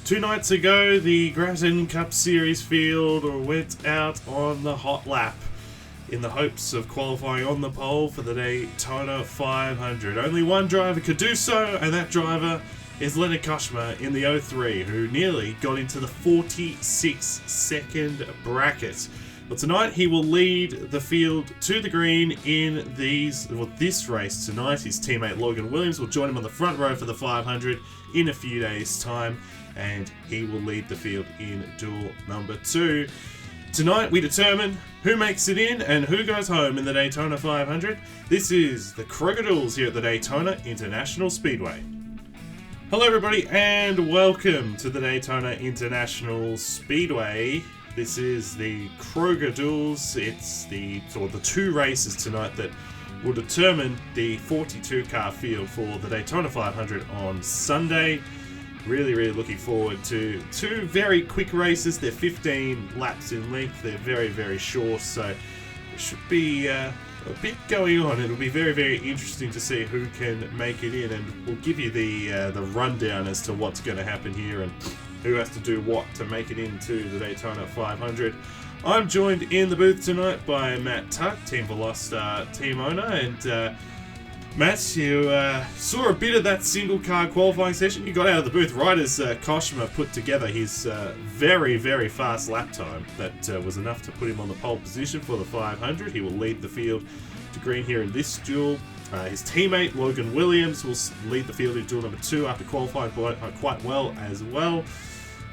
Two nights ago, the Gratton Cup Series field went out on the hot lap in the hopes of qualifying on the pole for the Daytona 500. Only one driver could do so, and that driver is Leonard Koshma in the 03, who nearly got into the 46-second bracket. But tonight he will lead the field to the green in this race tonight. His teammate Logan Williams will join him on the front row for the 500 in a few days' time, and he will lead the field in duel number 2. Tonight we determine who makes it in and who goes home in the Daytona 500. This is the Kroger Duels here at the Daytona International Speedway. Hello everybody and welcome to the Daytona International Speedway. This is the Kroger Duels. It's the two races tonight that will determine the 42 car field for the Daytona 500 on Sunday. Really looking forward to two very quick races. They're 15 laps in length. They're very short, so there should be a bit going on. It'll be very interesting to see who can make it in, and we'll give you the rundown as to what's going to happen here and who has to do what to make it into the Daytona 500. I'm joined in the booth tonight by Matt Tuck, Team Velocity team owner, and Matt, you saw a bit of that single car qualifying session. You got out of the booth right as Koshma put together his very fast lap time. That was enough to put him on the pole position for the 500. He will lead the field to green here in this duel. His teammate Logan Williams will lead the field in duel number 2 after qualifying quite well as well.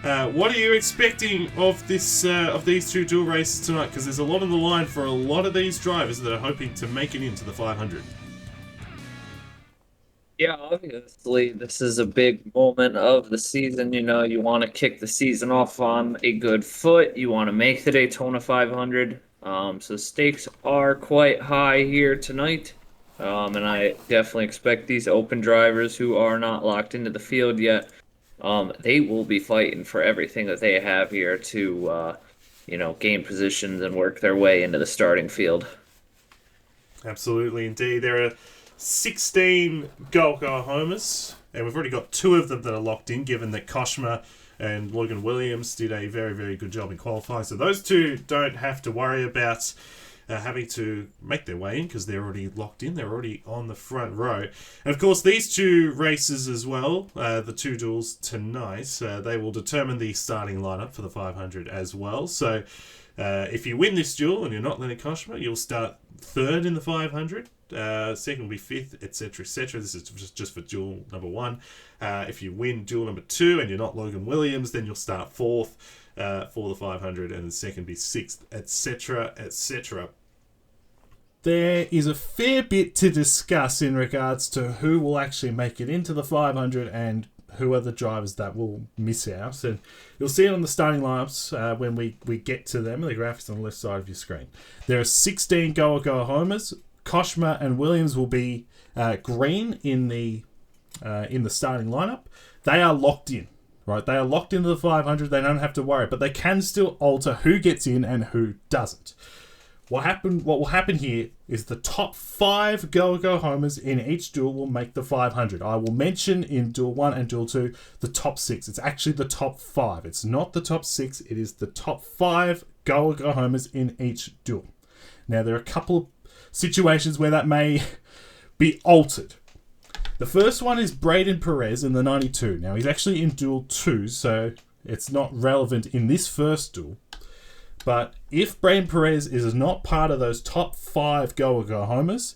What are you expecting of these two duel races tonight? Because there's a lot on the line for a lot of these drivers that are hoping to make it into the 500. Yeah, obviously, this is a big moment of the season. You know, you want to kick the season off on a good foot. You want to make the Daytona 500. So stakes are quite high here tonight. And I definitely expect these open drivers who are not locked into the field yet, they will be fighting for everything that they have here to, gain positions and work their way into the starting field. Absolutely, indeed. There are 16 Go-Go-Homers, and we've already got 2 of them that are locked in, given that Koshma and Logan Williams did a very good job in qualifying. So those 2 don't have to worry about having to make their way in because they're already locked in. They're already on the front row. And of course, these 2 races as well, the 2 duels tonight, they will determine the starting lineup for the 500 as well. So if you win this duel and you're not Leonard Koshma, you'll start 3rd in the 500. Second will be 5th, etc. This is just for duel number 1. If you win duel number 2 and you're not Logan Williams, then you'll start 4th for the 500, and the second be 6th, etc. There is a fair bit to discuss in regards to who will actually make it into the 500 and who are the drivers that will miss out. And you'll see it on the starting lineups when we get to them, the graphics on the left side of your screen. There are 16 Go-Homers. Koshma and Williams will be green in the starting lineup. They are locked in, right? They are locked into the 500. They don't have to worry, but they can still alter who gets in and who doesn't. What will happen here is the top 5 Go-Homers in each duel will make the 500. I will mention in duel 1 and duel 2 the top 6. It's actually the top 5. It's not the top 6. It is the top 5 Go-Homers in each duel. Now, there are a couple of situations where that may be altered. The first one is Braden Perez in the 92. Now, he's actually in duel 2, so it's not relevant in this first duel. But if Braden Perez is not part of those top 5 Go-Homers,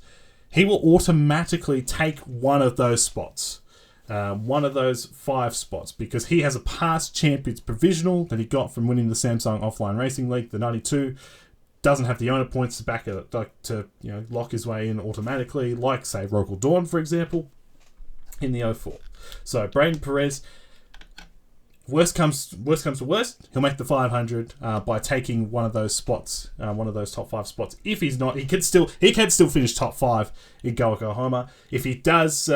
he will automatically take one of those spots. One of those 5 spots, because he has a past champions provisional that he got from winning the Samsung Offline Racing League, the 92. Doesn't have the owner points to back it, to lock his way in automatically, like say Rogal Dawn, for example, in the 04. So Braden Perez, worst comes to worst, he'll make the 500 by taking one of those spots, one of those top 5 spots. If he's not, he can still finish top 5 in Go-Homer. If he does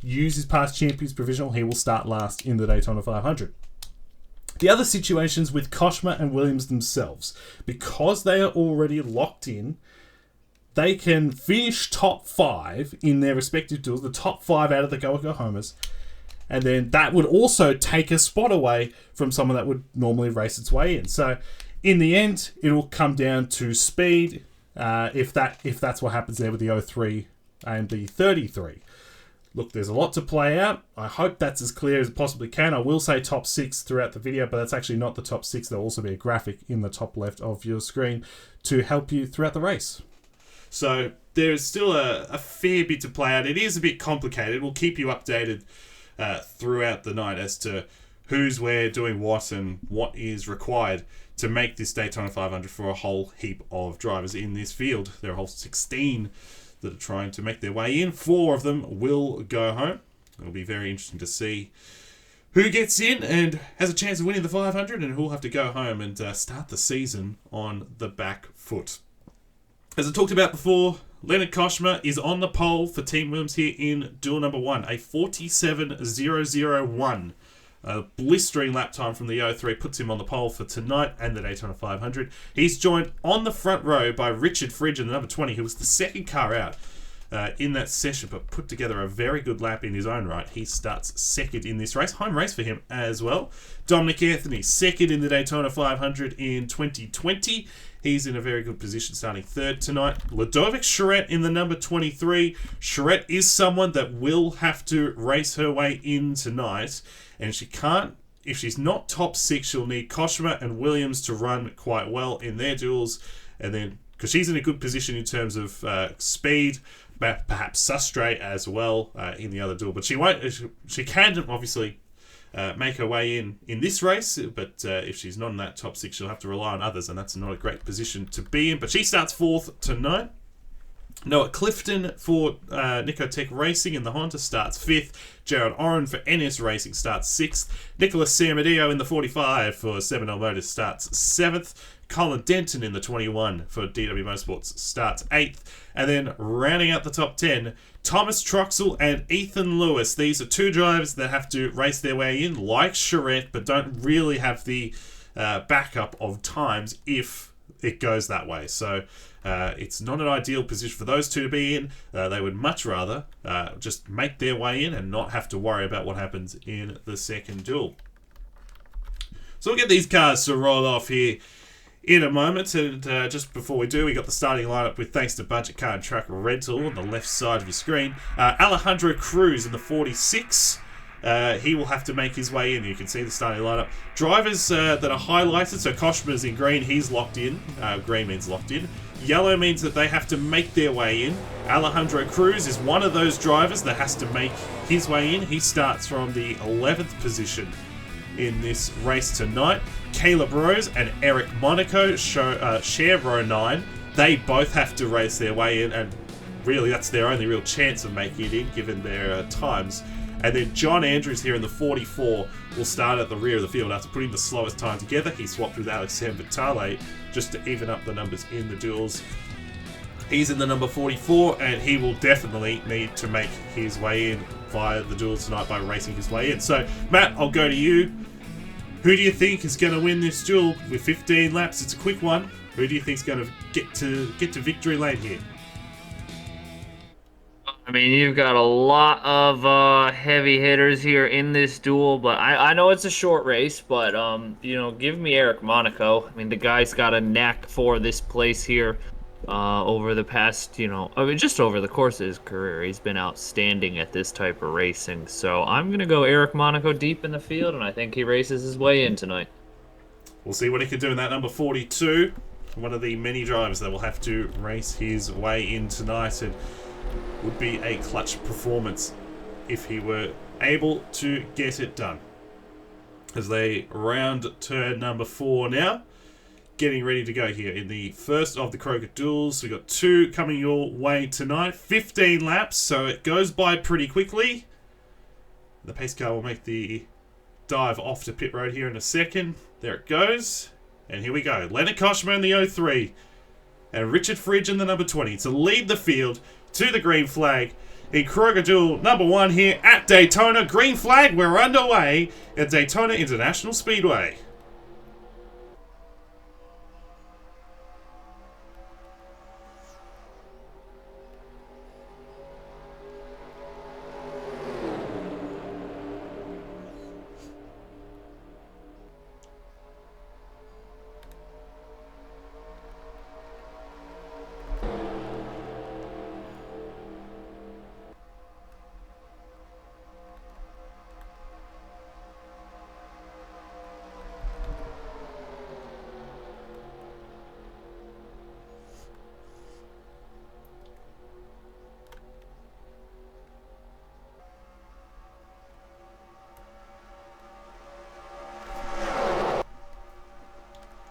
use his past champions provisional, he will start last in the Daytona 500. The other situations with Koshma and Williams themselves, because they are already locked in, they can finish top 5 in their respective duels, the top 5 out of the Oklahomas, and then that would also take a spot away from someone that would normally race its way in. So in the end, it'll come down to speed, if that's what happens there with the 03 and the 33. Look, there's a lot to play out. I hope that's as clear as it possibly can. I will say top 6 throughout the video, but that's actually not the top 6. There'll also be a graphic in the top left of your screen to help you throughout the race. So there's still a fair bit to play out. It is a bit complicated. We'll keep you updated throughout the night as to who's where, doing what, and what is required to make this Daytona 500 for a whole heap of drivers in this field. There are a whole 16 that are trying to make their way in. 4 of them will go home. It'll be very interesting to see who gets in and has a chance of winning the 500 and who will have to go home and start the season on the back foot. As I talked about before, Leonard Koshma is on the pole for Team Williams here in duel number 1, a 47.001. A blistering lap time from the 03 puts him on the pole for tonight and the Daytona 500. He's joined on the front row by Richard Fridge in the number 20, who was the second car out in that session, but put together a very good lap in his own right. He starts second in this race. Home race for him as well. Dominic Anthony, second in the Daytona 500 in 2020. He's in a very good position, starting third tonight. Ludovic Charette in the number 23. Charette is someone that will have to race her way in tonight, and she can't. If she's not top 6, she'll need Koshma and Williams to run quite well in their duels, and then because she's in a good position in terms of speed, perhaps Sustre as well in the other duel. But she won't. She can obviously make her way in this race, but if she's not in that top 6, she'll have to rely on others, and that's not a great position to be in. But she starts 4th tonight. Noah Clifton for Nicotech Racing in the Honda starts 5th. Jared Oren for NS Racing starts 6th. Nicholas Samadeo in the 45 for 7L Motors starts 7th. Colin Denton in the 21 for DW Motorsports starts 8th. And then rounding out the top 10, Thomas Troxell and Ethan Lewis. These are 2 drivers that have to race their way in, like Charette, but don't really have the backup of times if it goes that way. So it's not an ideal position for those 2 to be in. They would much rather just make their way in and not have to worry about what happens in the second duel. So we'll get these cars to roll off here in a moment, and just before we do, we got the starting lineup with thanks to Budget Car and Truck Rental on the left side of your screen. Alejandro Cruz in the 46. He will have to make his way in. You can see the starting lineup. Drivers that are highlighted, so Koshma's in green, he's locked in. Green means locked in. Yellow means that they have to make their way in. Alejandro Cruz is one of those drivers that has to make his way in. He starts from the 11th position in this race tonight. Caleb Rose and Eric Monaco share row 9. They both have to race their way in, and really that's their only real chance of making it in given their times. And then John Andrews here in the 44 will start at the rear of the field after putting the slowest time together. He swapped with Alexandre Vitale just to even up the numbers in the duels. He's in the number 44, and he will definitely need to make his way in via the duel tonight by racing his way in. So, Matt, I'll go to you. Who do you think is going to win this duel with 15 laps? It's a quick one. Who do you think is going to get to victory lane here? I mean, you've got a lot of heavy hitters here in this duel, but I know it's a short race, but give me Eric Monaco. I mean, the guy's got a knack for this place here. Over the past, just over the course of his career, he's been outstanding at this type of racing. So I'm going to go Eric Monaco deep in the field, and I think he races his way in tonight. We'll see what he can do in that number 42. One of the many drivers that will have to race his way in tonight. It would be a clutch performance if he were able to get it done. As they round turn number 4 now. Getting ready to go here in the first of the Kroger Duels. We've got 2 coming your way tonight. 15 laps, so it goes by pretty quickly. The pace car will make the dive off to pit road here in a second. There it goes. And here we go. Leonard Koshma in the 03. And Richard Fridge in the number 20 to lead the field to the green flag. In Kroger Duel number 1 here at Daytona. Green flag, we're underway at Daytona International Speedway.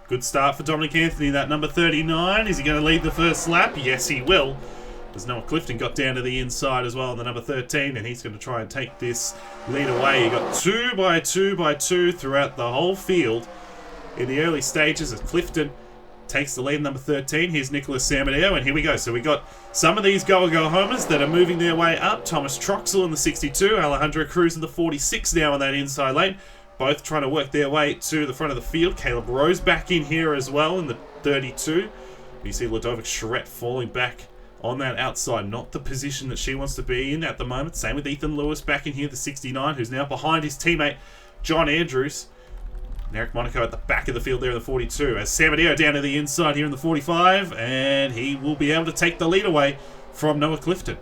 Good start for Dominic Anthony, that number 39. Is he going to lead the first lap? Yes, he will. As Noah Clifton got down to the inside as well on the number 13, and he's going to try and take this lead away. You got 2 by 2 by 2 throughout the whole field in the early stages as Clifton takes the lead, number 13. Here's Nicholas Samadeo, and here we go. So we got some of these go homers that are moving their way up. Thomas Troxel in the 62, Alejandro Cruz in the 46 now on that inside lane. Both trying to work their way to the front of the field. Caleb Rose back in here as well in the 32. You see Ludovic Charette falling back on that outside, not the position that she wants to be in at the moment. Same with Ethan Lewis back in here, the 69, who's now behind his teammate John Andrews. And Eric Monaco at the back of the field there in the 42. As Samadeo down to the inside here in the 45, and he will be able to take the lead away from Noah Clifton.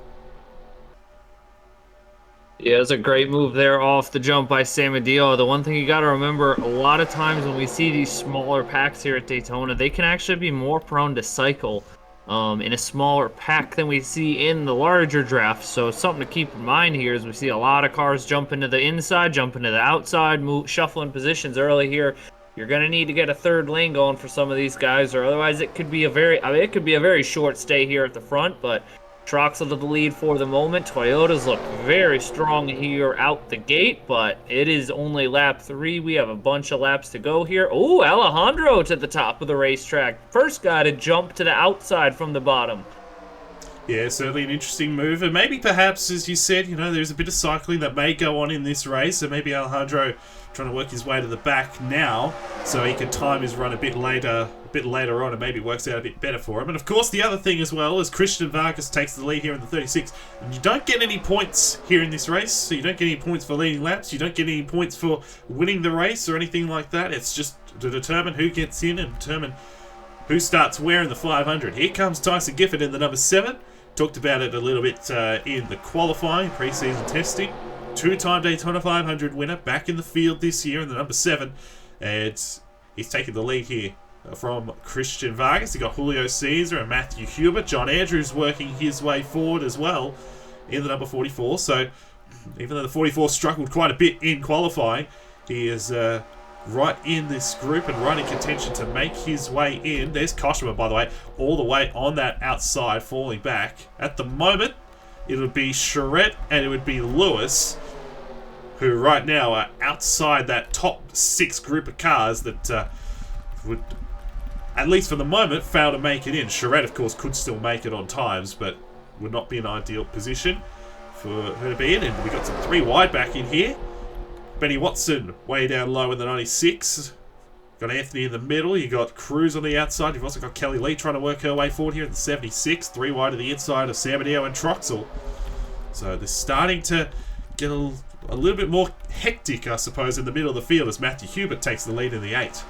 Yeah, it's a great move there off the jump by Samadeo. The one thing you got to remember, a lot of times when we see these smaller packs here at Daytona, they can actually be more prone to cycle in a smaller pack than we see in the larger draft. So something to keep in mind here is we see a lot of cars jump into the inside, jump into the outside, shuffling positions early here. You're going to need to get a third lane going for some of these guys, or otherwise it could be a very short stay here at the front, but Troxel to the lead for the moment. Toyotas look very strong here out the gate, but it is only lap 3. We have a bunch of laps to go here. Oh, Alejandro to the top of the racetrack. First guy to jump to the outside from the bottom. Yeah, certainly an interesting move. And maybe perhaps, as you said, there's a bit of cycling that may go on in this race. So maybe Alejandro trying to work his way to the back now so he can time his run a bit later on, and maybe works out a bit better for him. And of course the other thing as well is Christian Vargas takes the lead here in the 36, and you don't get any points here in this race. So you don't get any points for leading laps, you don't get any points for winning the race or anything like that. It's just to determine who gets in and determine who starts where in the 500. Here comes Tyson Gifford in the number 7. Talked about it a little bit in the qualifying, pre-season testing. 2-time Daytona 500 winner, back in the field this year in the number 7. And he's taking the lead here from Christian Vargas. You got Julio Caesar and Matthew Hubert. John Andrews working his way forward as well in the number 44. So even though the 44 struggled quite a bit in qualifying, he is right in this group and right in contention to make his way in. There's Koshima, by the way, all the way on that outside, falling back. At the moment, it would be Charette and it would be Lewis, who right now are outside that top 6 group of cars that would, at least for the moment, fail to make it in. Charette, of course, could still make it on times, but would not be an ideal position for her to be in. And we got some 3 wide back in here. Benny Watson way down low in the 96. Got Anthony in the middle. You got Cruz on the outside. You've also got Kelly Lee trying to work her way forward here in the 76. 3 wide to the inside of Samadeo and Troxel. So they're starting to get a little bit more hectic, I suppose, in the middle of the field as Matthew Hubert takes the lead in the 8.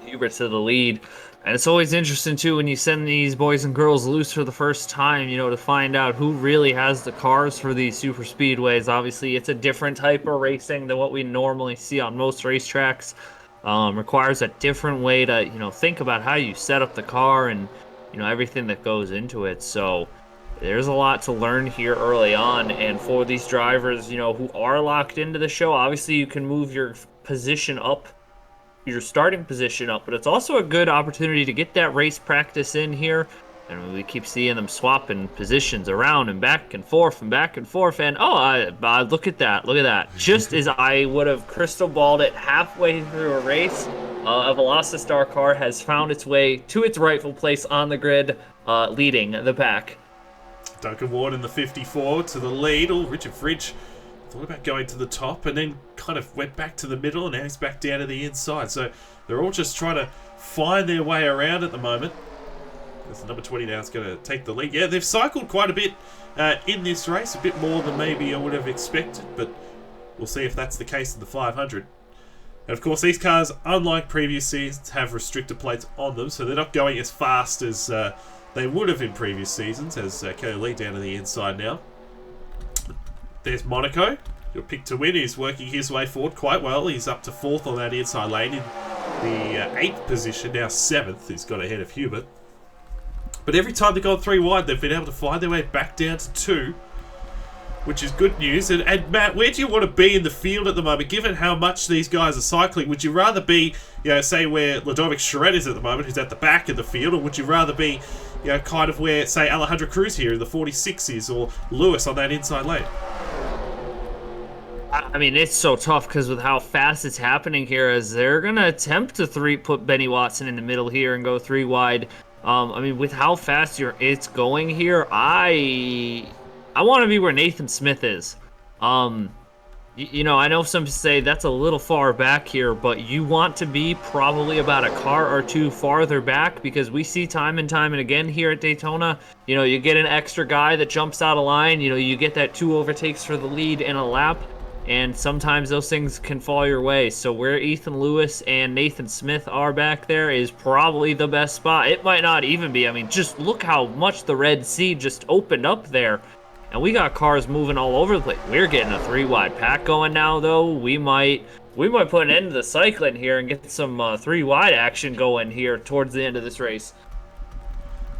Hubert to the lead. And it's always interesting, too, when you send these boys and girls loose for the first time, to find out who really has the cars for these super speedways. Obviously, it's a different type of racing than what we normally see on most racetracks. Requires a different way to, think about how you set up the car and, everything that goes into it. So there's a lot to learn here early on. And for these drivers, who are locked into the show, obviously you can move your position up, your starting position up, but it's also a good opportunity to get that race practice in here. And we keep seeing them swapping positions around and back and forth and back and forth. And look at that. Just as I would have crystal balled it, halfway through a race, a Velocitar car has found its way to its rightful place on the grid, leading the pack. Duncan Ward in the 54 to the lead. Richard Fridge thought about going to the top and then kind of went back to the middle, and now he's back down to the inside. So they're all just trying to find their way around at the moment. As the number 20 now is going to take the lead. Yeah, they've cycled quite a bit in this race, a bit more than maybe I would have expected, but we'll see if that's the case in the 500. And of course, these cars, unlike previous seasons, have restrictor plates on them, so they're not going as fast as they would have in previous seasons, as Kelly Lee down to the inside now. There's Monaco, your pick to win. He's working his way forward quite well. He's up to 4th on that inside lane in the 8th position, now 7th. He's got ahead of Hubert. But every time they've gone 3 wide, they've been able to find their way back down to 2. which is good news. And Matt, where do you want to be in the field at the moment, given how much these guys are cycling? Would you rather be, say where Ludovic Charette is at the moment, who's at the back of the field, or would you rather be, kind of where, say, Alejandro Cruz here in the 46 is, or Lewis on that inside lane? I mean, it's so tough because with how fast it's happening here, as they're gonna attempt to put Benny Watson in the middle here and go 3 wide. I mean, with how fast it's going here, I want to be where Nathan Smith is. I know some say that's a little far back here, but you want to be probably about a car or two farther back, because we see time and time and again here at Daytona, you get an extra guy that jumps out of line, you get that 2 overtakes for the lead in a lap, and sometimes those things can fall your way. So where Ethan Lewis and Nathan Smith are back there is probably the best spot. It might not even be. I mean, just look how much the Red Sea just opened up there. And we got cars moving all over the place. We're getting a 3 wide pack going now, though. We might put an end to the cycling here and get some 3 wide action going here towards the end of this race.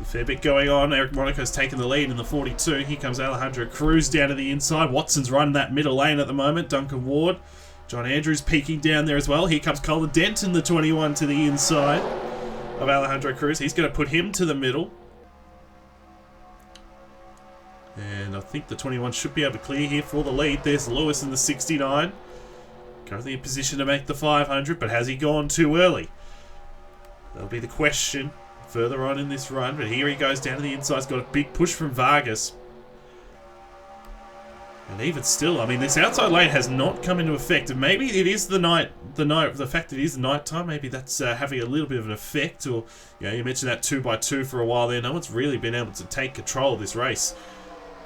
A fair bit going on. Eric Monaco's taking the lead in the 42. Here comes Alejandro Cruz down to the inside. Watson's running that middle lane at the moment. Duncan Ward. John Andrews peeking down there as well. Here comes Colin Denton, the 21, to the inside of Alejandro Cruz. He's going to put him to the middle. And I think the 21 should be able to clear here for the lead. There's Lewis in the 69. Currently in position to make the 500, but has he gone too early? That'll be the question further on in this run. But here he goes down to the inside. He's got a big push from Vargas. And even still, I mean, this outside lane has not come into effect. And maybe it is the fact that it is night time. Maybe that's having a little bit of an effect. Or, you mentioned that 2x2 for a while there. No one's really been able to take control of this race,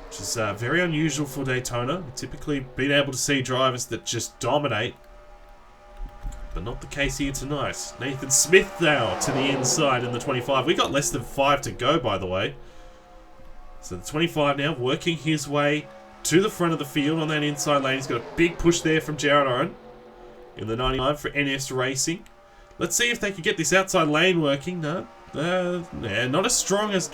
which is very unusual for Daytona. We've typically been able to see drivers that just dominate, but not the case here tonight. Nathan Smith now to the inside in the 25. We got less than 5 to go, by the way. So the 25 now working his way to the front of the field on that inside lane. He's got a big push there from Jared Owen in the 99 for NS Racing. Let's see if they can get this outside lane working. No. Not as strong as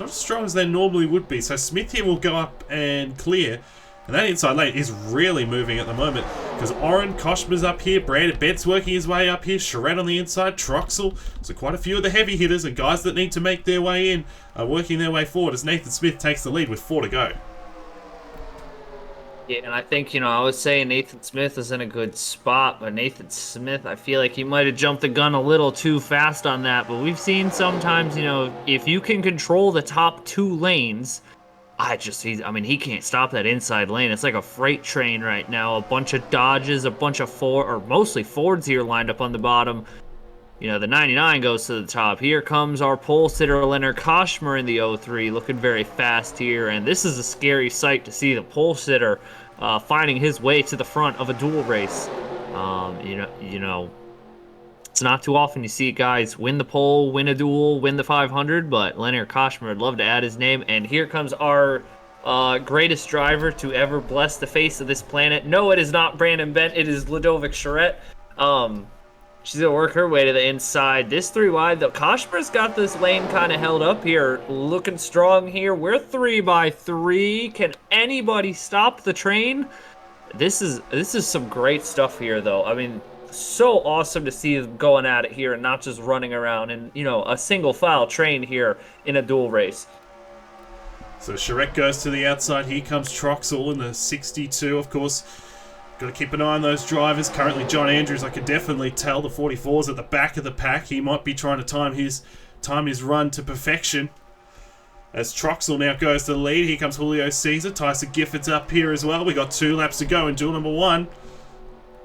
they normally would be. So Smith here will go up and clear. And that inside lane is really moving at the moment, because Oren Koshma's up here, Brandon Bent's working his way up here, Charette on the inside, Troxel. So quite a few of the heavy hitters and guys that need to make their way in are working their way forward as Nathan Smith takes the lead with 4 to go. Yeah, and I think, I was saying Nathan Smith is in a good spot, but Nathan Smith, I feel like he might have jumped the gun a little too fast on that. But we've seen sometimes, if you can control the top 2 lanes, he can't stop that inside lane. It's like a freight train right now. A bunch of Dodges, a bunch of mostly Fords here lined up on the bottom. The 99 goes to the top. Here comes our pole sitter, Leonard Koshmer in the 03, looking very fast here. And this is a scary sight to see the pole sitter finding his way to the front of a dual race. It's not too often you see guys win the pole, win a duel, win the 500, but Leonard Koshmer would love to add his name. And here comes our greatest driver to ever bless the face of this planet. No, it is not Brandon Bent. It is Ludovic Charette. She's going to work her way to the inside. This 3 wide, though. Koshmer's got this lane kind of held up here. Looking strong here. We're 3x3. Can anybody stop the train? This is some great stuff here, though. I mean, so awesome to see them going at it here and not just running around in, a single file train here in a dual race. So Charette goes to the outside. Here comes Troxel in the 62, of course. Got to keep an eye on those drivers. Currently, John Andrews, I can definitely tell the 44's at the back of the pack. He might be trying to time his run to perfection. As Troxel now goes to the lead. Here comes Julio Caesar. Tyson Gifford's up here as well. We got 2 laps to go in duel number 1.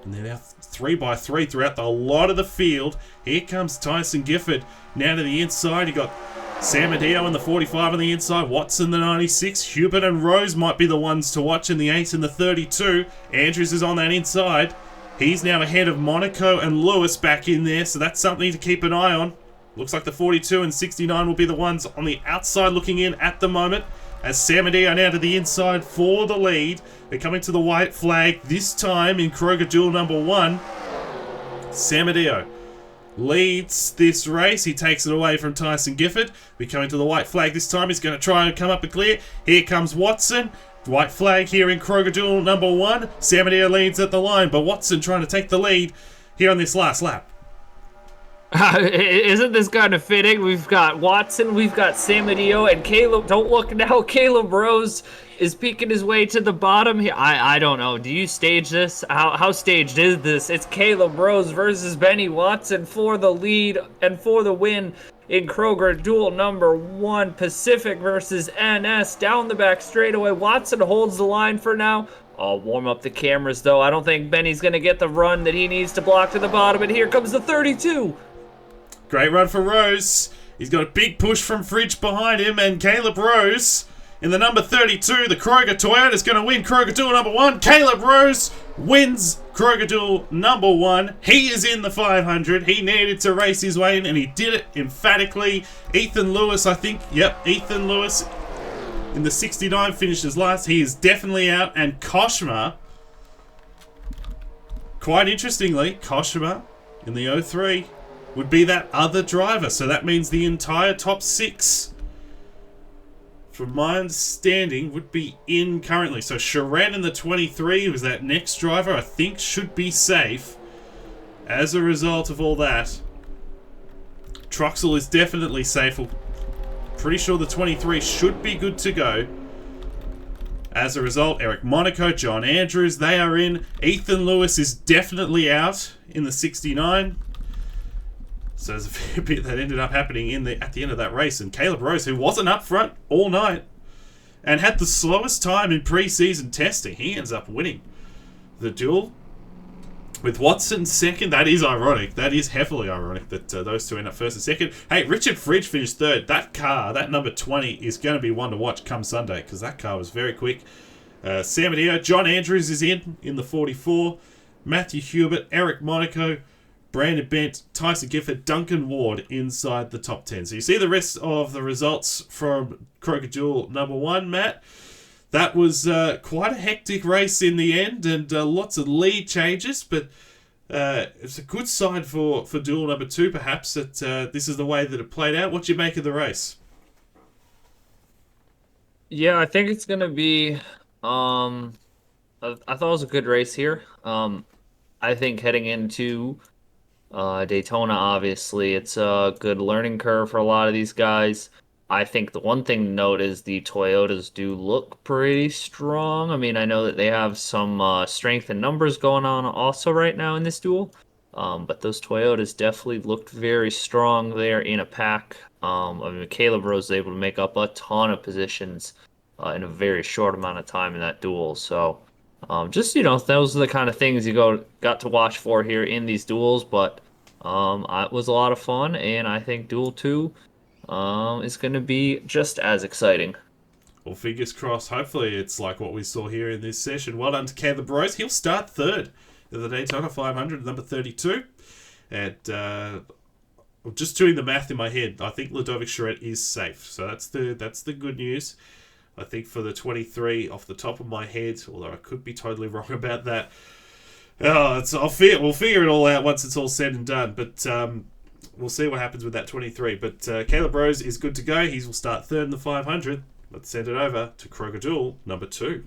And they're now 3x3 throughout a lot of the field. Here comes Tyson Gifford now to the inside. You got Sam Adeo in the 45 on the inside. Watson the 96. Hubert and Rose might be the ones to watch in the 8 and the 32. Andrews is on that inside. He's now ahead of Monaco and Lewis back in there, so that's something to keep an eye on. Looks like the 42 and 69 will be the ones on the outside looking in at the moment. As Sam Adeo now to the inside for the lead. They're coming to the white flag this time in Kroger Duel number 1. Sam Adeo leads this race. He takes it away from Tyson Gifford. We're coming to the white flag this time. He's going to try and come up and clear. Here comes Watson. White flag here in Kroger Duel number 1. Samadeo leads at the line, but Watson trying to take the lead here on this last lap. Isn't this kind of fitting? We've got Watson, we've got Samadeo, and Caleb. Don't look now. Caleb Rose is peeking his way to the bottom here. I don't know. Do you stage this? How staged is this? It's Caleb Rose versus Benny Watson for the lead and for the win in Kroger Duel number 1. Pacific versus NS down the back straightaway. Watson holds the line for now. I'll warm up the cameras, though. I don't think Benny's going to get the run that he needs to block to the bottom. And here comes the 32. Great run for Rose. He's got a big push from Fridge behind him, and Caleb Rose in the number 32. The Kroger Toyota is going to win Kroger Duel number 1. Caleb Rose wins Kroger Duel number 1. He is in the 500. He needed to race his way in, and he did it emphatically. Ethan Lewis, I think. Yep, Ethan Lewis in the 69 finishes last. He is definitely out, and Koshma, quite interestingly, Koshma in the 03 would be that other driver. So that means the entire top 6, from my understanding, would be in currently. So Sharan in the 23, who's that next driver, I think should be safe as a result of all that. Truxell is definitely safe. Pretty sure the 23 should be good to go. As a result, Eric Monaco, John Andrews, they are in. Ethan Lewis is definitely out in the 69. So there's a fair bit that ended up happening at the end of that race. And Caleb Rose, who wasn't up front all night and had the slowest time in pre-season testing, he ends up winning the duel with Watson second. That is ironic. That is heavily ironic that those two end up first and second. Hey, Richard Fridge finished third. That car, that number 20, is going to be one to watch come Sunday because that car was very quick. Samadeo, John Andrews is in the 44. Matthew Hubert, Eric Monaco, Brandon Bent, Tyson Gifford, Duncan Ward inside the top 10. So you see the rest of the results from Kroger Duel number 1, Matt. That was quite a hectic race in the end, and lots of lead changes, but it's a good sign for Duel number 2, perhaps, that this is the way that it played out. What do you make of the race? Yeah, I think it's going to be... I thought it was a good race here. I think heading into Daytona, obviously, it's a good learning curve for a lot of these guys. I think the one thing to note is the Toyotas do look pretty strong. I mean, I know that they have some strength in numbers going on also right now in this duel. But those Toyotas definitely looked very strong there in a pack. I mean, Caleb Rose was able to make up a ton of positions in a very short amount of time in that duel. So just, those are the kind of things you got to watch for here in these duels. But it was a lot of fun, and I think Duel 2 is going to be just as exciting. Well, fingers crossed. Hopefully it's like what we saw here in this session. Well done to Caleb Rose. He'll start third in the Daytona 500, number 32. And I'm just doing the math in my head. I think Ludovic Charette is safe. So that's the good news. I think for the 23, off the top of my head, although I could be totally wrong about that. We'll figure it all out once it's all said and done. But we'll see what happens with that 23. But Caleb Rose is good to go. He will start third in the 500. Let's send it over to Kroger Duel number 2.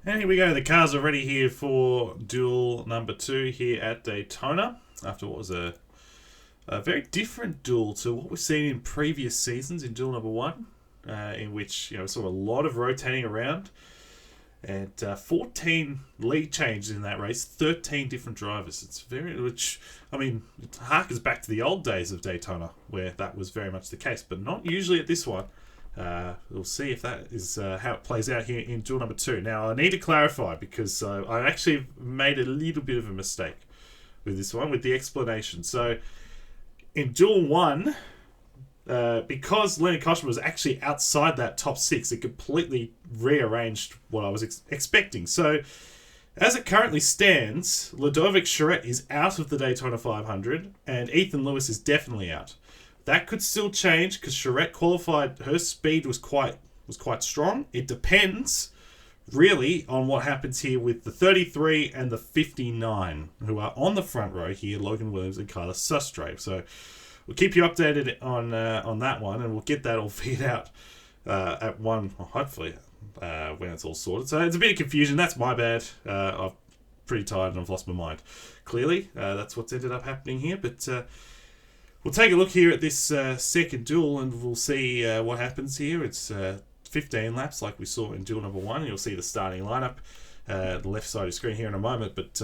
And here we go. The cars are ready here for Duel number 2 here at Daytona. After what was a very different duel to what we've seen in previous seasons in Duel number 1. In which we saw a lot of rotating around, and 14 lead changes in that race, 13 different drivers. It harkens back to the old days of Daytona where that was very much the case, but not usually at this one. We'll see if that is how it plays out here in Duel number 2. Now I need to clarify because I actually made a little bit of a mistake with this one with the explanation. So in Duel 1. Because Leonard Koshma was actually outside that top 6, it completely rearranged what I was expecting. So, as it currently stands, Ludovic Charette is out of the Daytona 500, and Ethan Lewis is definitely out. That could still change because Charette qualified. Her speed was quite strong. It depends really on what happens here with the 33 and the 59, who are on the front row here, Logan Williams and Kyla Sustre. So we'll keep you updated on that one, and we'll get that all figured out at one, hopefully, when it's all sorted. So it's a bit of confusion. That's my bad. I'm pretty tired and I've lost my mind. Clearly, that's what's ended up happening here. But we'll take a look here at this second duel, and we'll see what happens here. It's 15 laps like we saw in duel number 1. You'll see the starting lineup the left side of the screen here in a moment. But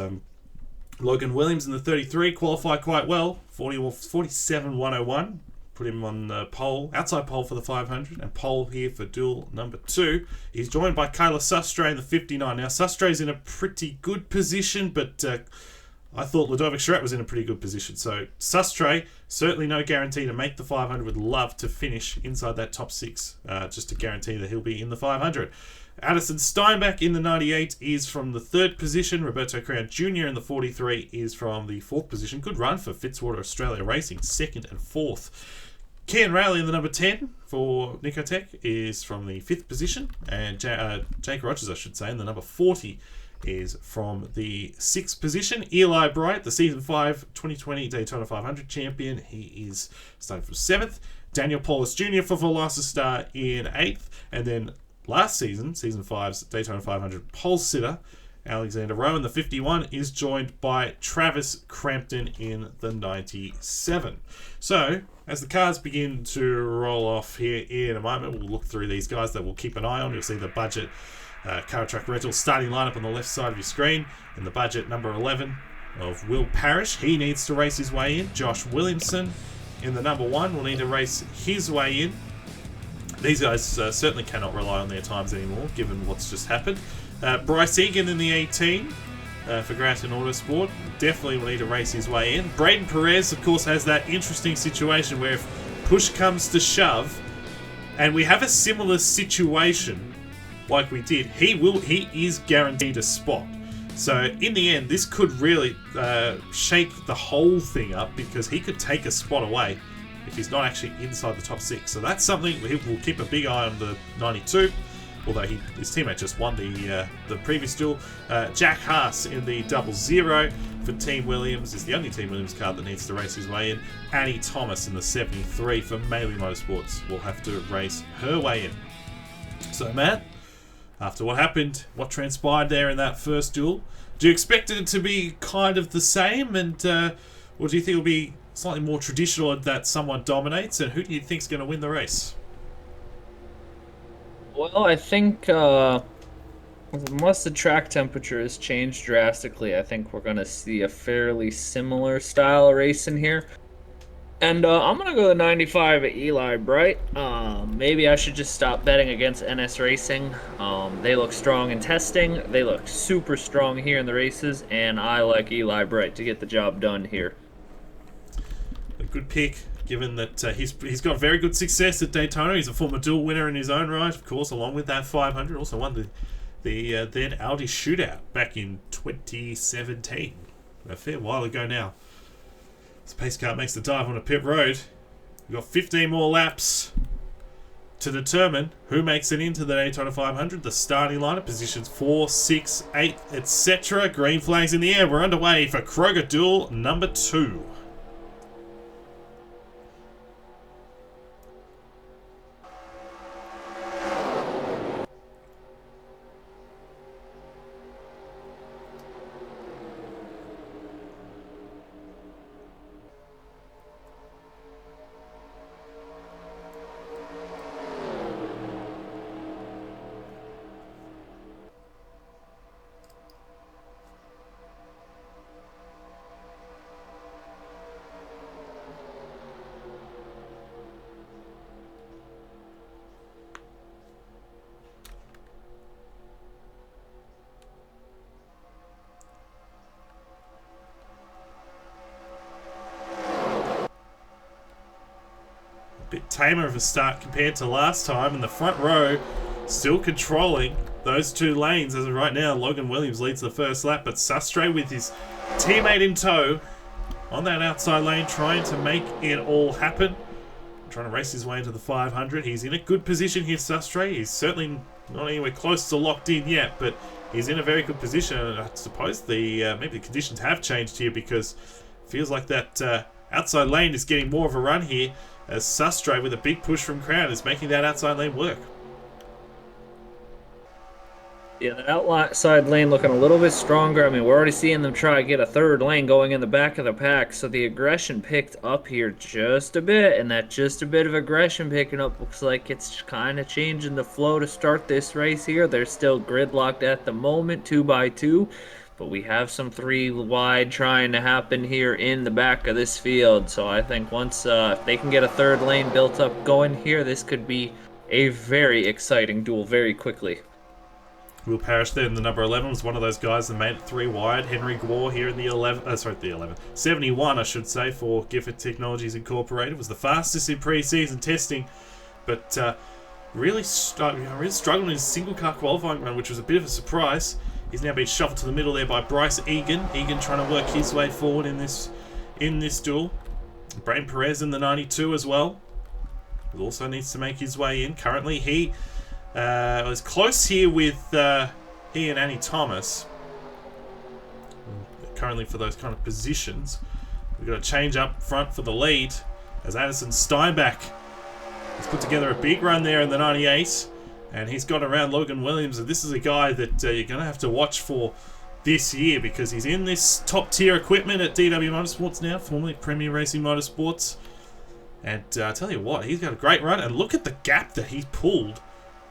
Logan Williams in the 33 qualified quite well, 47.101. Put him on the pole, outside pole for the 500, and pole here for duel number 2. He's joined by Kyla Sustre in the 59. Now, Sustre's in a pretty good position, but I thought Ludovic Charette was in a pretty good position. So, Sustre, certainly no guarantee to make the 500. Would love to finish inside that top 6, just to guarantee that he'll be in the 500. Addison Steinbach in the 98 is from the 3rd position. Roberto Crown Jr. in the 43 is from the 4th position. Good run for Fitzwater Australia Racing, 2nd and 4th. Kian Rayleigh in the number 10 for Nicotech is from the 5th position. And Jake Rogers, I should say, in the number 40 is from the 6th position. Eli Bright, the Season 5 2020 Daytona 500 champion, he is starting from 7th. Daniel Paulus Jr. for Velocity in 8th. And then last season, Season 5's Daytona 500 pole sitter, Alexander Rowan, the 51, is joined by Travis Crampton in the 97. So, as the cars begin to roll off here in a moment, we'll look through these guys that we'll keep an eye on. You'll see the budget Car Truck Rental starting lineup on the left side of your screen. In the budget, number 11 of Will Parrish. He needs to race his way in. Josh Williamson in the number 1 will need to race his way in. These guys certainly cannot rely on their times anymore, given what's just happened. Bryce Egan in the 18 for Gratton Autosport. Definitely will need to race his way in. Braden Perez, of course, has that interesting situation where if push comes to shove, and we have a similar situation like we did, he is guaranteed a spot. So in the end, this could really shake the whole thing up, because he could take a spot away if he's not actually inside the top 6. So that's something we'll keep a big eye on the 92. Although his teammate just won the previous duel. Jack Haas in the 00 for Team Williams is the only Team Williams car that needs to race his way in. Annie Thomas in the 73 for Maley Motorsports will have to race her way in. So, Matt, after what happened, what transpired there in that first duel, do you expect it to be kind of the same, and or do you think it'll be slightly more traditional that someone dominates, and who do you think's going to win the race? Well, I think unless the track temperature has changed drastically, I think we're going to see a fairly similar style of racing here. And I'm going to go the 95 at Eli Bright. Maybe I should just stop betting against NS Racing. They look strong in testing. They look super strong here in the races, and I like Eli Bright to get the job done here. A good pick, given that he's got very good success at Daytona. He's a former dual winner in his own right, of course, along with that 500. Also won the then Audi Shootout back in 2017. A fair while ago now. This pace car makes the dive on a pit road. We've got 15 more laps to determine who makes it into the Daytona 500. The starting lineup, positions 4, 6, 8, etc. Green flags in the air. We're underway for Kroger Duel number 2. Bit tamer of a start compared to last time, and the front row still controlling those two lanes as of right now. Logan Williams leads the first lap, but Sustre with his teammate in tow on that outside lane, trying to make it all happen, trying to race his way into the 500. He's in a good position here, Sustre. He's certainly Not anywhere close to locked in yet, but he's in a very good position. And I suppose maybe the conditions have changed here, because it feels like that outside lane is getting more of a run here, as Sustre with a big push from Crown is making that outside lane work. Yeah, the outside lane looking a little bit stronger. I mean, we're already seeing them try to get a third lane going in the back of the pack. So the aggression picked up here just a bit, and that just a bit of aggression picking up looks like it's kind of changing the flow to start this race here. They're still gridlocked at the moment, 2x2, but we have some 3 wide trying to happen here in the back of this field. So I think once if they can get a third lane built up going here, this could be a very exciting duel very quickly. Will Parrish there in the number 11 was one of those guys that made it 3 wide. Henry Gore here in the 71, I should say, for Gifford Technologies Incorporated, was the fastest in pre-season testing, but really struggling in his single car qualifying run, which was a bit of a surprise. He's now been shuffled to the middle there by Bryce Egan. Egan trying to work his way forward in this duel. Brain Perez in the 92 as well. He also needs to make his way in. Currently, he was close here with he and Annie Thomas. Currently for those kind of positions. We've got a change up front for the lead, as Addison Steinbach has put together a big run there in the 98, and he's got around Logan Williams, and this is a guy that you're going to have to watch for this year, because he's in this top tier equipment at DW Motorsports now, formerly Premier Racing Motorsports. And I tell you what, he's got a great run, and look at the gap that he's pulled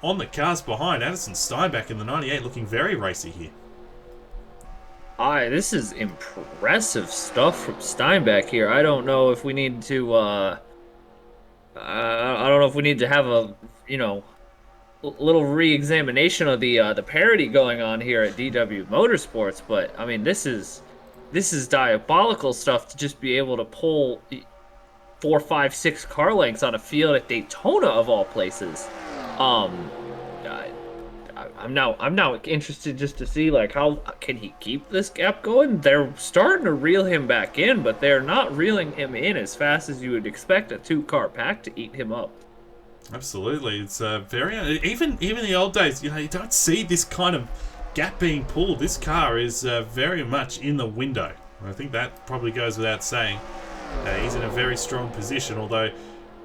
on the cars behind. Addison Steinbach in the 98 looking very racy here. This is impressive stuff from Steinbach here. I don't know if we need to I don't know if we need to have a little re-examination of the parity going on here at DW Motorsports, but I mean this is diabolical stuff to just be able to pull 4, 5, 6 car lengths on a field at Daytona of all places. I'm now interested just to see like how can he keep this gap going. They're starting to reel him back in, but they're not reeling him in as fast as you would expect a 2-car pack to eat him up. Absolutely, it's very even the old days. You don't see this kind of gap being pulled. This car is very much in the window. I think that probably goes without saying. He's in a very strong position, although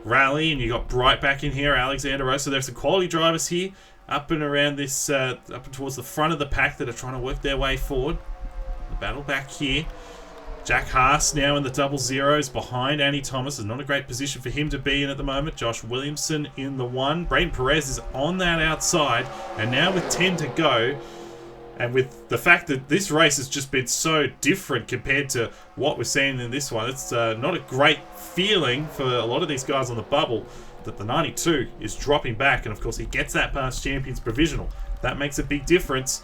Rally, and you got Bright back in here, Alexander Rose. So there's some quality drivers here up and around this, up and towards the front of the pack that are trying to work their way forward. The battle back here. Jack Haas now in the double zeros behind Annie Thomas. Is not a great position for him to be in at the moment. Josh Williamson in the 1. Braden Perez is on that outside, and now with 10 to go, and with the fact that this race has just been so different compared to what we're seeing in this one, it's not a great feeling for a lot of these guys on the bubble that the 92 is dropping back, and of course he gets that past Champions Provisional. That makes a big difference.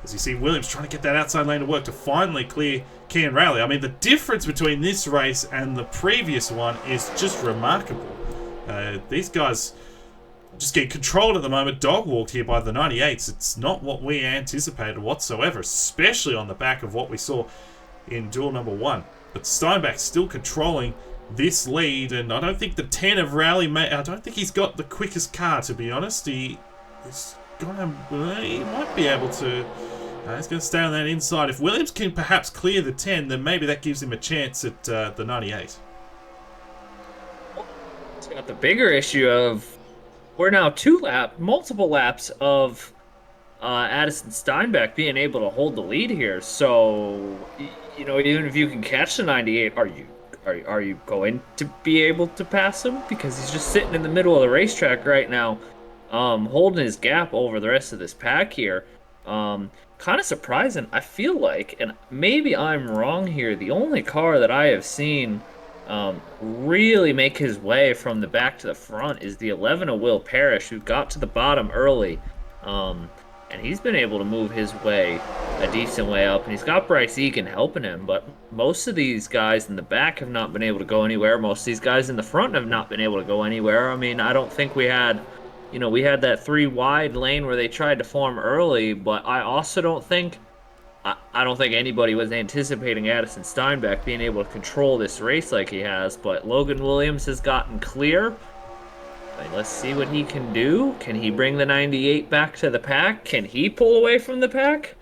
As you see Williams trying to get that outside lane to work to finally clear Kian Rowley. I mean, the difference between this race and the previous one is just remarkable. These guys just get controlled at the moment, dog-walked here by the 98s. It's not what we anticipated whatsoever, especially on the back of what we saw in duel number 1. But Steinbach's still controlling this lead, and I don't think the 10 of Rowley, I don't think he's got the quickest car, to be honest. He might be able to. He's going to stay on that inside. If Williams can perhaps clear the 10, then maybe that gives him a chance at the 98. It's got the bigger issue of we're now multiple laps of Addison Steinbach being able to hold the lead here. So, even if you can catch the 98, are you going to be able to pass him? Because he's just sitting in the middle of the racetrack right now, holding his gap over the rest of this pack here. Kind of surprising. I feel like, and maybe I'm wrong here, the only car that I have seen really make his way from the back to the front is the 11 of Will Parrish, who got to the bottom early. And he's been able to move his way a decent way up, and he's got Bryce Egan helping him, but most of these guys in the back have not been able to go anywhere. Most of these guys in the front have not been able to go anywhere. I mean, I don't think we had that 3 wide lane where they tried to form early, but I also don't think anybody was anticipating Addison Steinbach being able to control this race like he has. But Logan Williams has gotten clear. Like, let's see what he can do. Can he bring the 98 back to the pack? Can he pull away from the pack?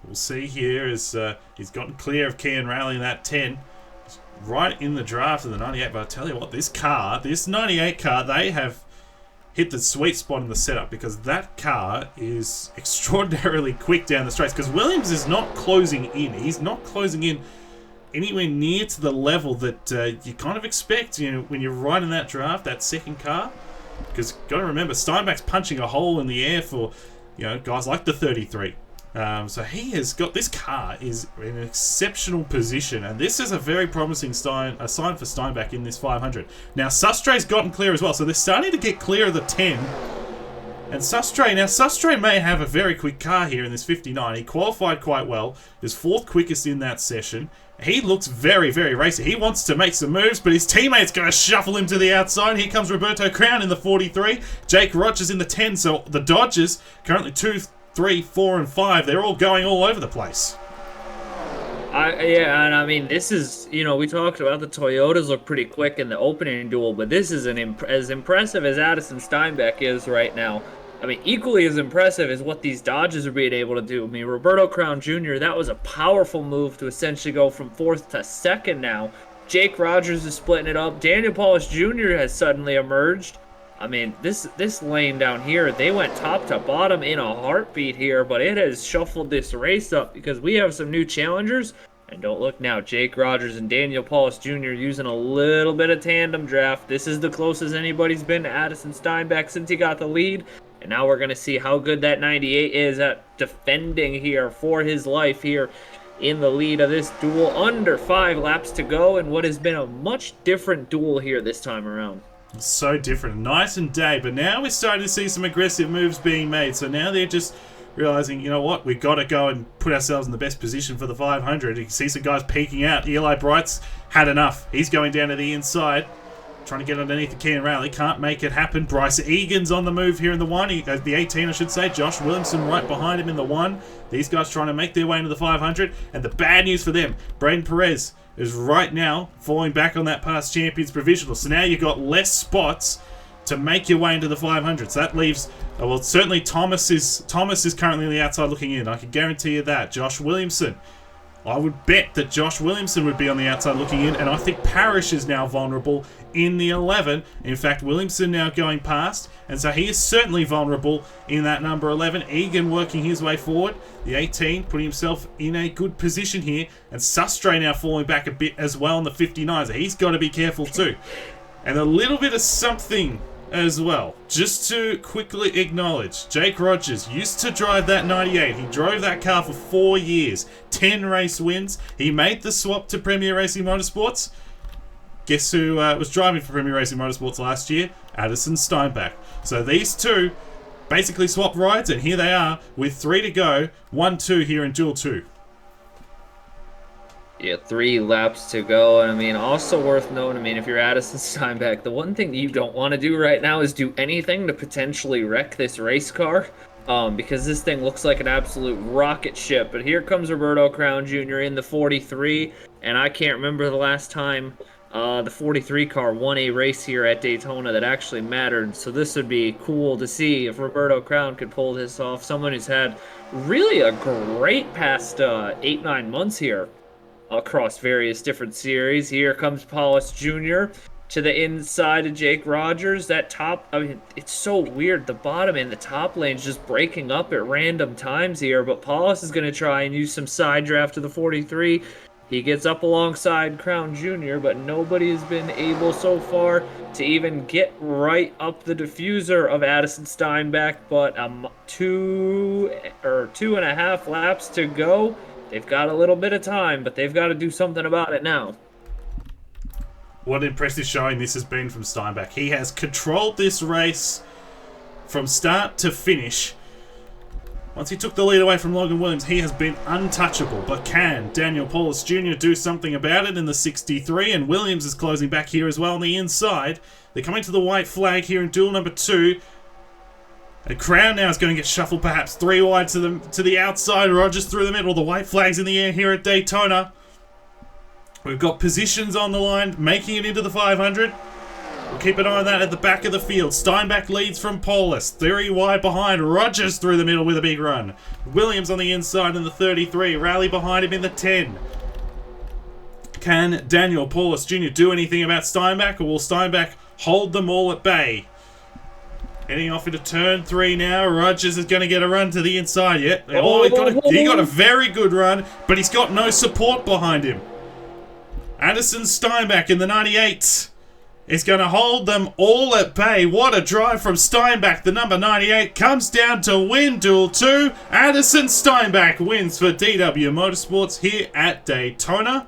We'll see here as he's gotten clear of Kian Rally in that 10. Right in the draft of the 98, but I tell you what, this 98 car, they have hit the sweet spot in the setup because that car is extraordinarily quick down the straights because Williams is not closing in. He's not closing in anywhere near to the level that you kind of expect, when you're right in that draft, that second car. Because got to remember, Steinbach's punching a hole in the air for guys like the 33. So he has got, this car is in an exceptional position, and this is a very promising sign for Steinbach in this 500. Now Sustray's gotten clear as well, so they're starting to get clear of the 10. And Sustray may have a very quick car here in this 59. He qualified quite well, is fourth quickest in that session. He looks very, very racy. He wants to make some moves, but his teammate's going to shuffle him to the outside. Here comes Roberto Crown in the 43. Jake Rogers in the 10. So the Dodgers, currently 2, 3, 4, and 5, they're all going all over the place. And I mean, this is, we talked about the Toyotas look pretty quick in the opening duel, but this is as impressive as Addison Steinbach is right now. I mean, equally as impressive as what these Dodgers are being able to do. I mean, Roberto Crown Jr., that was a powerful move to essentially go from fourth to second now. Jake Rogers is splitting it up. Daniel Paulus Jr. has suddenly emerged. I mean, this lane down here, they went top to bottom in a heartbeat here, but it has shuffled this race up because we have some new challengers. And don't look now, Jake Rogers and Daniel Paulus Jr. using a little bit of tandem draft. This is the closest anybody's been to Addison Steinbach since he got the lead. And now we're going to see how good that 98 is at defending here for his life here in the lead of this duel. Under 5 laps to go, and what has been a much different duel here this time around. So different, night and day. But now we're starting to see some aggressive moves being made. So now they're just realizing, you know what, we've got to go and put ourselves in the best position for the 500. You can see some guys peeking out. Eli Bright's had enough. He's going down to the inside, trying to get underneath the Kian Rally. Can't make it happen. Bryce Egan's on the move here in the 1. The 18, I should say. Josh Williamson right behind him in the 1. These guys trying to make their way into the 500. And the bad news for them, Braden Perez is right now falling back on that past champions provisional. So now you've got less spots to make your way into the 500. So that leaves, well, certainly Thomas is currently on the outside looking in. I can guarantee you that. Josh Williamson, I would bet that Josh Williamson would be on the outside looking in, and I think Parrish is now vulnerable in the 11. In fact, Williamson now going past, and so he is certainly vulnerable in that number 11. Egan working his way forward. The 18 putting himself in a good position here, and Sustray now falling back a bit as well in the 59. So he's got to be careful too. And a little bit of something as well, just to quickly acknowledge, Jake Rogers used to drive that 98. He drove that car for 4 years, 10 race wins. He made the swap to Premier Racing Motorsports. Guess who was driving for Premier Racing Motorsports last year? Addison Steinbach. So these two basically swapped rides, and here they are with 3 to go, 1-2 here in Duel 2. Yeah, 3 laps to go. And I mean, also worth noting, I mean, if you're Addison Steinbach, the one thing you don't want to do right now is do anything to potentially wreck this race car. Because this thing looks like an absolute rocket ship. But here comes Roberto Crown Jr. in the 43. And I can't remember the last time the 43 car won a race here at Daytona that actually mattered. So this would be cool to see if Roberto Crown could pull this off. Someone who's had really a great past 8-9 months here across various different series. Here comes Paulus Jr. to the inside of Jake Rogers. That top, I mean, it's so weird. The bottom and the top lane's just breaking up at random times here, but Paulus is going to try and use some side draft to the 43. He gets up alongside Crown Jr., but nobody has been able so far to even get right up the diffuser of Addison Steinbach, but 2.5 laps to go. They've got a little bit of time, but they've got to do something about it now. What an impressive showing this has been from Steinbach. He has controlled this race from start to finish. Once he took the lead away from Logan Williams, he has been untouchable. But can Daniel Paulus Jr. do something about it in the 63? And Williams is closing back here as well on the inside. They're coming to the white flag here in duel number 2. And Crown now is going to get shuffled perhaps 3 wide to the outside. Rogers through the middle. The white flag's in the air here at Daytona. We've got positions on the line, making it into the 500. We'll keep an eye on that at the back of the field. Steinbach leads from Paulus. 3 wide behind. Rogers through the middle with a big run. Williams on the inside in the 33. Rally behind him in the 10. Can Daniel Paulus Jr. do anything about Steinbach, or will Steinbach hold them all at bay? Heading off into turn 3 now. Rogers is going to get a run to the inside yet. Oh, he got a very good run, but he's got no support behind him. Addison Steinbach in the 98 is going to hold them all at bay. What a drive from Steinbach. The number 98 comes down to win Duel 2. Addison Steinbach wins for DW Motorsports here at Daytona.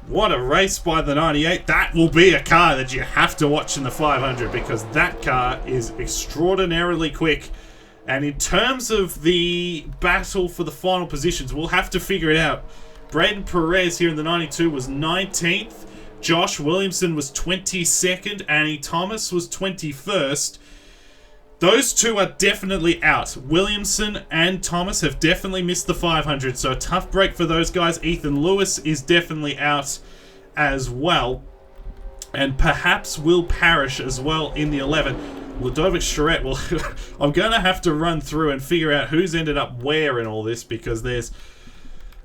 What a race by the 98. That will be a car that you have to watch in the 500 because that car is extraordinarily quick. And in terms of the battle for the final positions, we'll have to figure it out. Braden Perez here in the 92 was 19th. Josh Williamson was 22nd. Annie Thomas was 21st. Those two are definitely out. Williamson and Thomas have definitely missed the 500, so a tough break for those guys. Ethan Lewis is definitely out as well. And perhaps Will Parrish as well in the 11. Ludovic Charette, well, I'm going to have to run through and figure out who's ended up where in all this because there's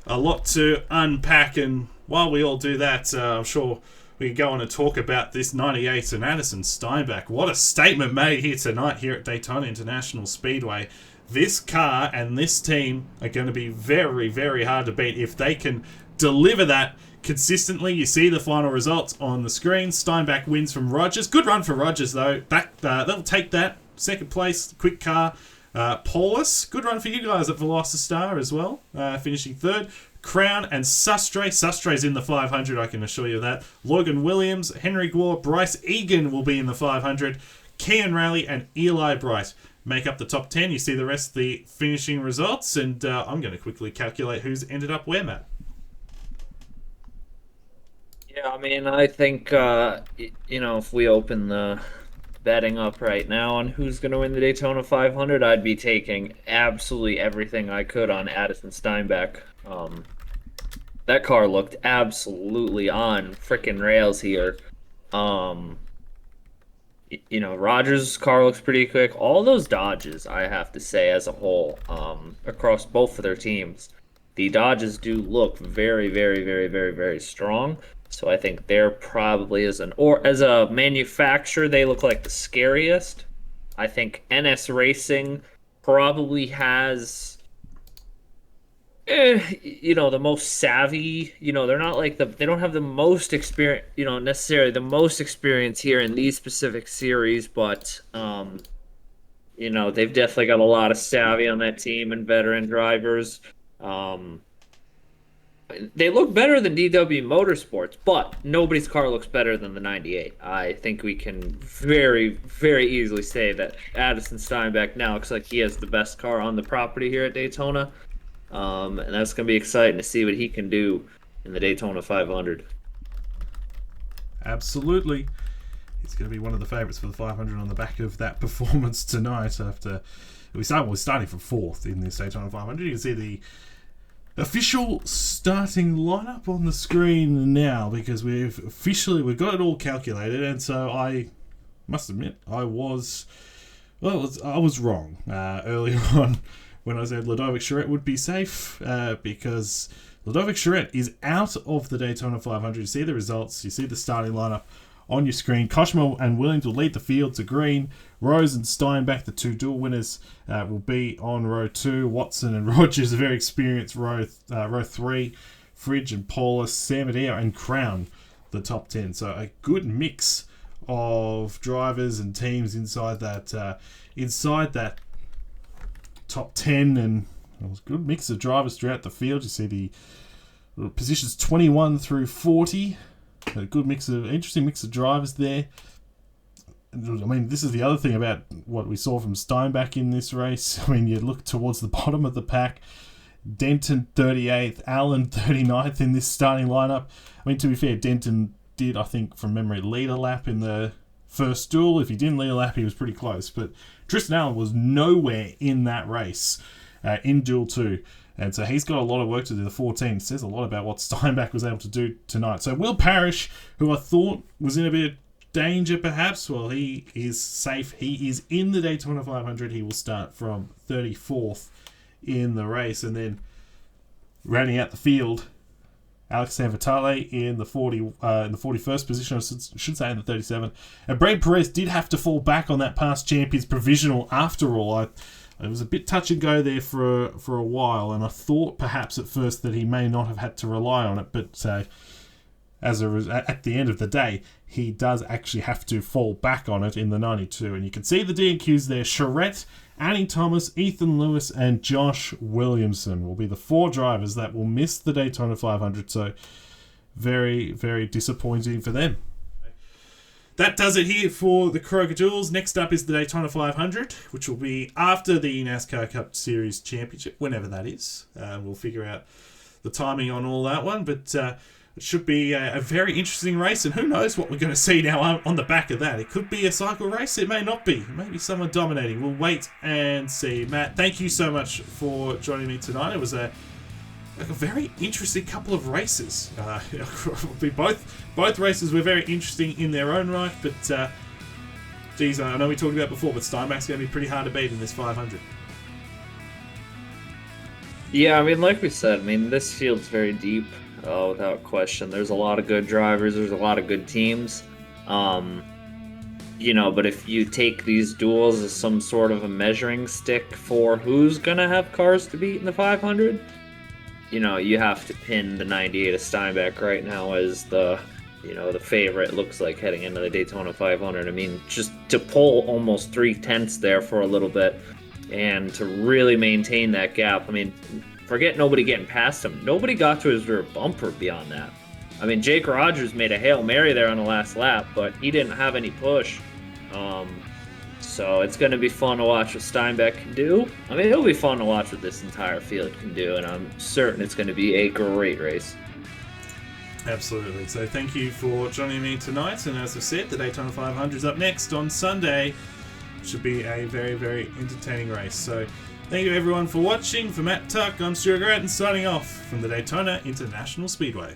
a lot to unpack. And while we all do that, I'm sure we can go on and talk about this 98 and Addison Steinbach. What a statement made here tonight here at Daytona International Speedway. This car and this team are going to be very, very hard to beat if they can deliver that consistently. You see the final results on the screen. Steinbach wins from Rogers. Good run for Rogers, though. They'll take that. Second place, quick car. Paulus, good run for you guys at Velocity as well, finishing third. Crown and Sustre. Sustre's in the 500, I can assure you that. Logan Williams, Henry Gore, Bryce Egan will be in the 500. Kian Raleigh and Eli Bright make up the top 10. You see the rest of the finishing results, and I'm going to quickly calculate who's ended up where, Matt. Yeah, I mean, I think, if we open the betting up right now on who's going to win the Daytona 500, I'd be taking absolutely everything I could on Addison Steinbach. That car looked absolutely on frickin' rails here. Rogers' car looks pretty quick. All those Dodges, I have to say, as a whole, across both of their teams, the Dodges do look very, very, very, very, very strong. So I think they're probably as a manufacturer, they look like the scariest. I think NS Racing probably has, the most savvy. They're not like they don't have the most experience, necessarily the most experience here in these specific series, but they've definitely got a lot of savvy on that team and veteran drivers. They look better than DW Motorsports, but nobody's car looks better than the 98. I think we can very, very easily say that Addison Steinbach now looks like he has the best car on the property here at Daytona. And that's going to be exciting to see what he can do in the Daytona 500. Absolutely. He's going to be one of the favourites for the 500 on the back of that performance tonight. We're starting from fourth in this Daytona 500. You can see the official starting lineup on the screen now because we've got it all calculated, and so I must admit I was wrong earlier on when I said Ludovic Charette would be safe because Ludovic Charette is out of the Daytona 500. You see the results, you see the starting lineup on your screen. Koshma and Williams will lead the field to green. Rose and Steinbach, the two dual winners, will be on row 2. Watson and Rogers, a very experienced row 3. Fridge and Paulus, Sam Adair and Crown, the top 10. So a good mix of drivers and teams inside that top 10, and it was a good mix of drivers throughout the field. You see the positions 21 through 40. A good interesting mix of drivers there. I mean, this is the other thing about what we saw from Steinbach in this race. I mean, you look towards the bottom of the pack. Denton 38th, Allen 39th in this starting lineup. I mean, to be fair, Denton did, I think, from memory, lead a lap in the first duel. If he didn't lead a lap, he was pretty close. But Tristan Allen was nowhere in that race in Duel 2. And so he's got a lot of work to do. The 14 says a lot about what Steinbach was able to do tonight. So Will Parrish, who I thought was in a bit of danger perhaps. Well, he is safe. He is in the Daytona 500. He will start from 34th in the race. And then rounding out the field, Alexander Vitale in the 41st position, I should say in the 37. And Brad Perez did have to fall back on that past champions provisional after all. It was a bit touch and go there for a while, and I thought perhaps at first that he may not have had to rely on it, but at the end of the day, he does actually have to fall back on it in the 92. And you can see the DNQs there. Charette, Annie Thomas, Ethan Lewis, and Josh Williamson will be the 4 drivers that will miss the Daytona 500. So very, very disappointing for them. That does it here for the Kroger Duels. Next up is the Daytona 500, which will be after the NASCAR Cup Series Championship, whenever that is. We'll figure out the timing on all that one, but it should be a very interesting race, and who knows what we're going to see now on the back of that. It could be a cycle race, it may not be. It may be someone dominating. We'll wait and see. Matt, thank you so much for joining me tonight. It was a very interesting couple of races. Both races were very interesting in their own right, but geez, I know we talked about it before, but Steinbach's going to be pretty hard to beat in this 500. Yeah, I mean, like we said, I mean, this field's very deep, without question. There's a lot of good drivers. There's a lot of good teams. But if you take these duels as some sort of a measuring stick for who's going to have cars to beat in the 500, you have to pin the 98 of Steinbach right now as the favorite, looks like, heading into the Daytona 500. I mean, just to pull almost 3/10 there for a little bit and to really maintain that gap. I mean, forget nobody getting past him. Nobody got to his rear bumper beyond that. I mean, Jake Rogers made a Hail Mary there on the last lap, but he didn't have any push. So it's going to be fun to watch what Steinbach can do. I mean, it'll be fun to watch what this entire field can do, and I'm certain it's going to be a great race. Absolutely. So thank you for joining me tonight. And as I said, the Daytona 500 is up next on Sunday. Should be a very, very entertaining race. So thank you everyone for watching. For Matt Tuck, I'm Stuart Gratton signing off from the Daytona International Speedway.